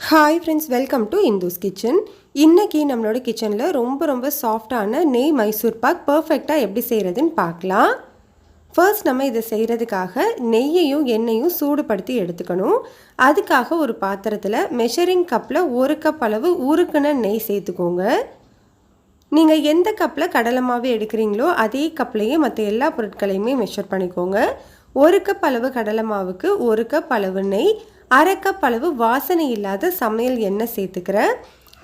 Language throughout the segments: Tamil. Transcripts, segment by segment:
Hi friends, welcome to Indhus kitchen. இன்றைக்கி நம்மளோட கிச்சனில் ரொம்ப சாஃப்டான நெய் மைசூர் பாக் பர்ஃபெக்டாக எப்படி செய்கிறதுன்னு பார்க்கலாம். ஃபர்ஸ்ட் நம்ம இதை செய்கிறதுக்காக நெய்யையும் எண்ணெயும் சூடுபடுத்தி எடுத்துக்கணும். அதுக்காக ஒரு பாத்திரத்தில் மெஷரிங் கப்பில் 1 கப் அளவு உருக்குன நெய் சேர்த்துக்கோங்க. நீங்கள் எந்த கப்பில் கடலை மாவு எடுக்கிறீங்களோ அதே கப்லேயே மற்ற எல்லா பொருட்களையுமே மெஷர் பண்ணிக்கோங்க. 1 கப் அளவு கடலை மாவுக்கு 1 கப் அளவு நெய், 1/2 கப் அளவு வாசனை இல்லாத சமையல் எண்ணெய் சேர்த்துக்கிறேன்.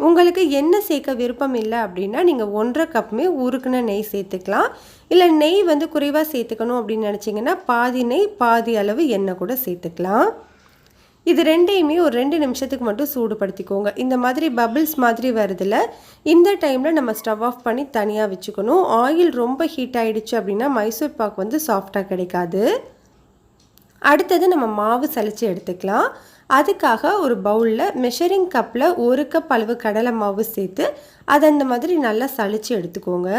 உங்களுக்கு எண்ணெய் சேர்க்க விருப்பம் இல்லை அப்படின்னா நீங்கள் 1/2 கப்புமே உருக்குன நெய் சேர்த்துக்கலாம். இல்லை நெய் குறைவாக சேர்த்துக்கணும் அப்படின்னு நினச்சிங்கன்னா பாதி நெய் பாதி அளவு எண்ணெய் கூட சேர்த்துக்கலாம். இது ரெண்டையுமே ஒரு 2 நிமிஷத்துக்கு மட்டும் சூடுபடுத்திக்கோங்க. இந்த மாதிரி பபிள்ஸ் மாதிரி வருதில்ல, இந்த டைமில் நம்ம ஸ்டவ் ஆஃப் பண்ணி தனியாக வச்சுக்கணும். ஆயில் ரொம்ப ஹீட் ஆகிடுச்சு அப்படின்னா மைசூர் பாக் சாஃப்டாக கிடைக்காது. அடுத்தது நம்ம மாவு சலிச்சு எடுத்துக்கலாம். அதுக்காக ஒரு பவுலில் மெஷரிங் கப்பில் 1 கப் அளவு கடலை மாவு சேர்த்து அதை அந்த மாதிரி நல்லா சலிச்சு எடுத்துக்கோங்க.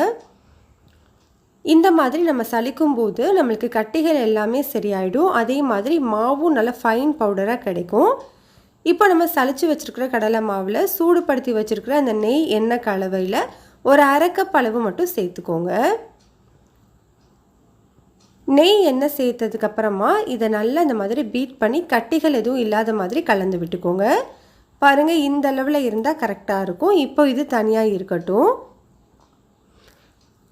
இந்த மாதிரி நம்ம சலிக்கும் போது நம்மளுக்கு கட்டிகள் எல்லாமே சரியாயிடும். அதே மாதிரி மாவும் நல்லா ஃபைன் பவுடராக கிடைக்கும். இப்போ நம்ம சலிச்சு வச்சுருக்கிற கடலை மாவில் சூடுபடுத்தி வச்சுருக்கிற அந்த நெய் எண்ணெய் கலவையில் ஒரு 1/2 கப் அளவு மட்டும் சேர்த்துக்கோங்க. நெய் எண்ணெய் சேர்த்ததுக்கப்புறமா இதை நல்லா இந்த மாதிரி பீட் பண்ணி கட்டிகள் எதுவும் இல்லாத மாதிரி கலந்து விட்டுக்கோங்க. பாருங்கள், இந்த அளவில் இருந்தால் கரெக்டாக இருக்கும். இப்போ இது தனியாக இருக்கட்டும்.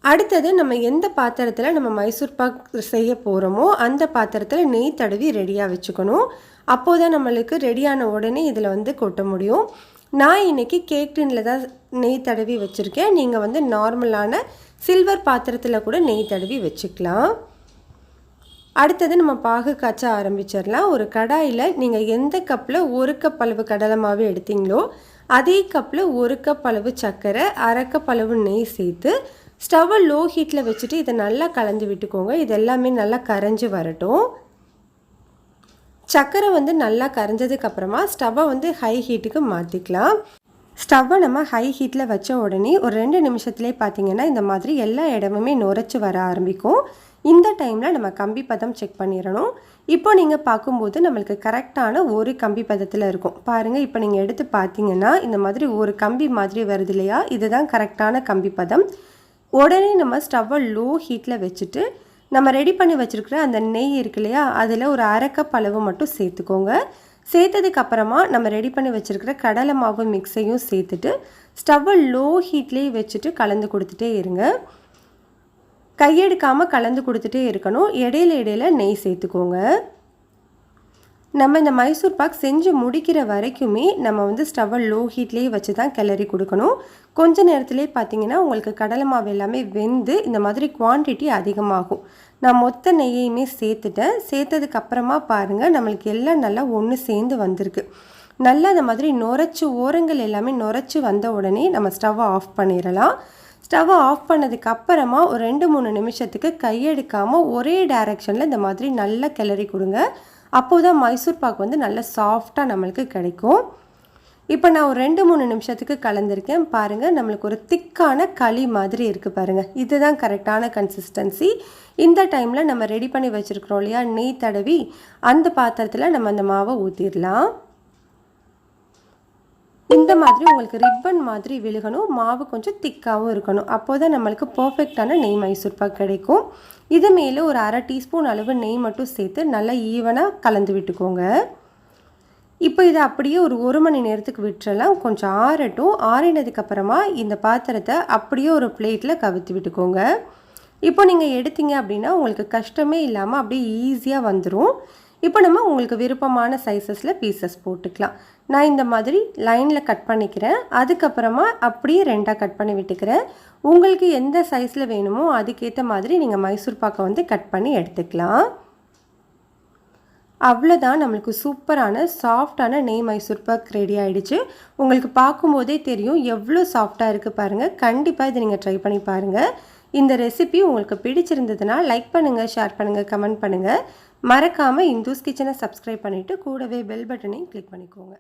அடுத்தது நம்ம எந்த பாத்திரத்தில் நம்ம மைசூர் பாக் செய்ய போகிறோமோ அந்த பாத்திரத்தில் நெய் தடவி ரெடியாக வச்சுக்கணும். அப்போது தான் நம்மளுக்கு ரெடியான உடனே இதில் கொட்ட முடியும். நான் இன்றைக்கி கேக் டின்னில் தான் நெய் தடவி வச்சுருக்கேன். நீங்கள் நார்மலான சில்வர் பாத்திரத்தில் கூட நெய் தடவி வச்சுக்கலாம். அடுத்தது நம்ம பாகு காய்ச்ச ஆரம்பிச்சிடலாம். ஒரு கடாயில் நீங்கள் எந்த கப்பில் 1 கப் அளவு கடலை மாவு எடுத்தீங்களோ அதே கப்பில் 1 கப் அளவு சர்க்கரை, 1/2 கப் அளவு நெய் சேர்த்து ஸ்டவ்வை லோ ஹீட்டில் வச்சுட்டு இதை நல்லா கலந்து விட்டுக்கோங்க. இது எல்லாமே நல்லா கரைஞ்சி வரட்டும். சர்க்கரை நல்லா கரைஞ்சதுக்கப்புறமா ஸ்டவ்வை ஹை ஹீட்டுக்கு மாற்றிக்கலாம். ஸ்டவ்வை நம்ம ஹை ஹீட்டில் வச்ச உடனே ஒரு 2 நிமிஷத்துலேயே பார்த்திங்கன்னா இந்த மாதிரி எல்லா இடமுமே நுரைச்சி வர ஆரம்பிக்கும். இந்த டைமில் நம்ம கம்பி பதம் செக் பண்ணிடணும். இப்போ நீங்கள் பார்க்கும்போது நம்மளுக்கு கரெக்டான ஒரு கம்பி பதத்தில் இருக்கும். பாருங்கள், இப்போ நீங்கள் எடுத்து பார்த்தீங்கன்னா இந்த மாதிரி ஒரு கம்பி மாதிரி வருது இல்லையா, இதுதான் கரெக்டான கம்பி பதம். உடனே நம்ம ஸ்டவ்வை லோ ஹீட்டில் வச்சுட்டு நம்ம ரெடி பண்ணி வச்சுருக்கிற அந்த நெய் இருக்கு இல்லையா, அதில் ஒரு 1/2 கப் அளவு மட்டும் சேர்த்துக்கோங்க. சேர்த்ததுக்கப்புறமா நம்ம ரெடி பண்ணி வச்சுருக்கிற கடலை மாவு மிக்ஸையும் சேர்த்துட்டு ஸ்டவ்வை லோ ஹீட்லேயே வச்சுட்டு கலந்து கொடுத்துட்டே இருங்க. கையெடுக்காமல் கலந்து கொடுத்துட்டே இருக்கணும். இடையில நெய் சேர்த்துக்கோங்க. நம்ம இந்த மைசூர் பாக் செஞ்சு முடிக்கிற வரைக்குமே நம்ம ஸ்டவ்வை லோ ஹீட்லேயே வச்சு தான் கிளறி கொடுக்கணும். கொஞ்ச நேரத்துலேயே பார்த்தீங்கன்னா உங்களுக்கு கடலை மாவு எல்லாமே வெந்து இந்த மாதிரி குவான்டிட்டி அதிகமாகும். நான் மொத்த நெய்யையுமே சேர்த்துட்டேன். சேர்த்ததுக்கப்புறமா பாருங்கள், நம்மளுக்கு எல்லாம் நல்லா ஒன்று சேர்ந்து வந்திருக்கு. நல்லா இந்த மாதிரி நுரைச்சி ஓரங்கள் எல்லாமே நுரைச்சி வந்த உடனே நம்ம ஸ்டவ்வை ஆஃப் பண்ணிடலாம். ஸ்டவ்வை ஆஃப் பண்ணதுக்கப்புறமா ஒரு 2-3 நிமிஷத்துக்கு கையெடுக்காமல் ஒரே டைரெக்ஷனில் இந்த மாதிரி நல்லா கிளறி கொடுங்க. அப்போது தான் மைசூர் பாக் நல்லா சாஃப்டாக நம்மளுக்கு கிடைக்கும். இப்போ நான் ஒரு 2-3 நிமிஷத்துக்கு கலந்துருக்கேன். பாருங்கள், நம்மளுக்கு ஒரு திக்கான களி மாதிரி இருக்குது பாருங்கள். இதுதான் கரெக்டான கன்சிஸ்டன்சி. இந்த டைமில் நம்ம ரெடி பண்ணி வச்சுருக்கிறோம் இல்லையா நெய் தடவி, அந்த பாத்திரத்தில் நம்ம அந்த மாவை ஊற்றிடலாம். இந்த மாதிரி உங்களுக்கு ரிப்பன் மாதிரி விழுகணும். மாவு கொஞ்சம் திக்காகவும் இருக்கணும். அப்போது தான் நம்மளுக்கு பர்ஃபெக்டான நெய் மைசூர் பாக் கிடைக்கும். இது மேலே ஒரு 1/2 டீஸ்பூன் அளவு நெய் மட்டும் சேர்த்து நல்லா ஈவனாக கலந்து விட்டுக்கோங்க. இப்போ இதை அப்படியே ஒரு 1 மணி நேரத்துக்கு விட்டுறலாம். கொஞ்சம் ஆறட்டும். ஆறினதுக்கப்புறமா இந்த பாத்திரத்தை அப்படியே ஒரு பிளேட்டில் கவுத்தி விட்டுக்கோங்க. இப்போ நீங்கள் எடுத்தீங்க அப்படின்னா உங்களுக்கு கஷ்டமே இல்லாமல் அப்படியே ஈஸியாக வந்துடும். இப்போ நம்ம உங்களுக்கு விருப்பமான சைஸஸில் பீசஸ் போட்டுக்கலாம். நான் இந்த மாதிரி லைனில் கட் பண்ணிக்கிறேன். அதுக்கப்புறமா அப்படியே 2ஆக கட் பண்ணி விட்டுக்கிறேன். உங்களுக்கு எந்த சைஸில் வேணுமோ அதுக்கேற்ற மாதிரி நீங்கள் மைசூர் பாக்கை கட் பண்ணி எடுத்துக்கலாம். அவ்வளோதான், நம்மளுக்கு சூப்பரான சாஃப்டான நெய் மைசூர் பாக் ரெடி ஆகிடுச்சு. உங்களுக்கு பார்க்கும்போதே தெரியும் எவ்வளோ சாஃப்டாக இருக்குது பாருங்கள். கண்டிப்பாக இதை நீங்கள் ட்ரை பண்ணி பாருங்கள். இந்த ரெசிபி உங்களுக்கு பிடிச்சிருந்ததுன்னா லைக் பண்ணுங்கள், ஷேர் பண்ணுங்கள், கமெண்ட் பண்ணுங்கள். மறக்காமல் இந்துஸ் கிச்சனை சப்ஸ்கிரைப் பண்ணிவிட்டு கூடவே பெல் பட்டனையும் கிளிக் பண்ணிக்கோங்க.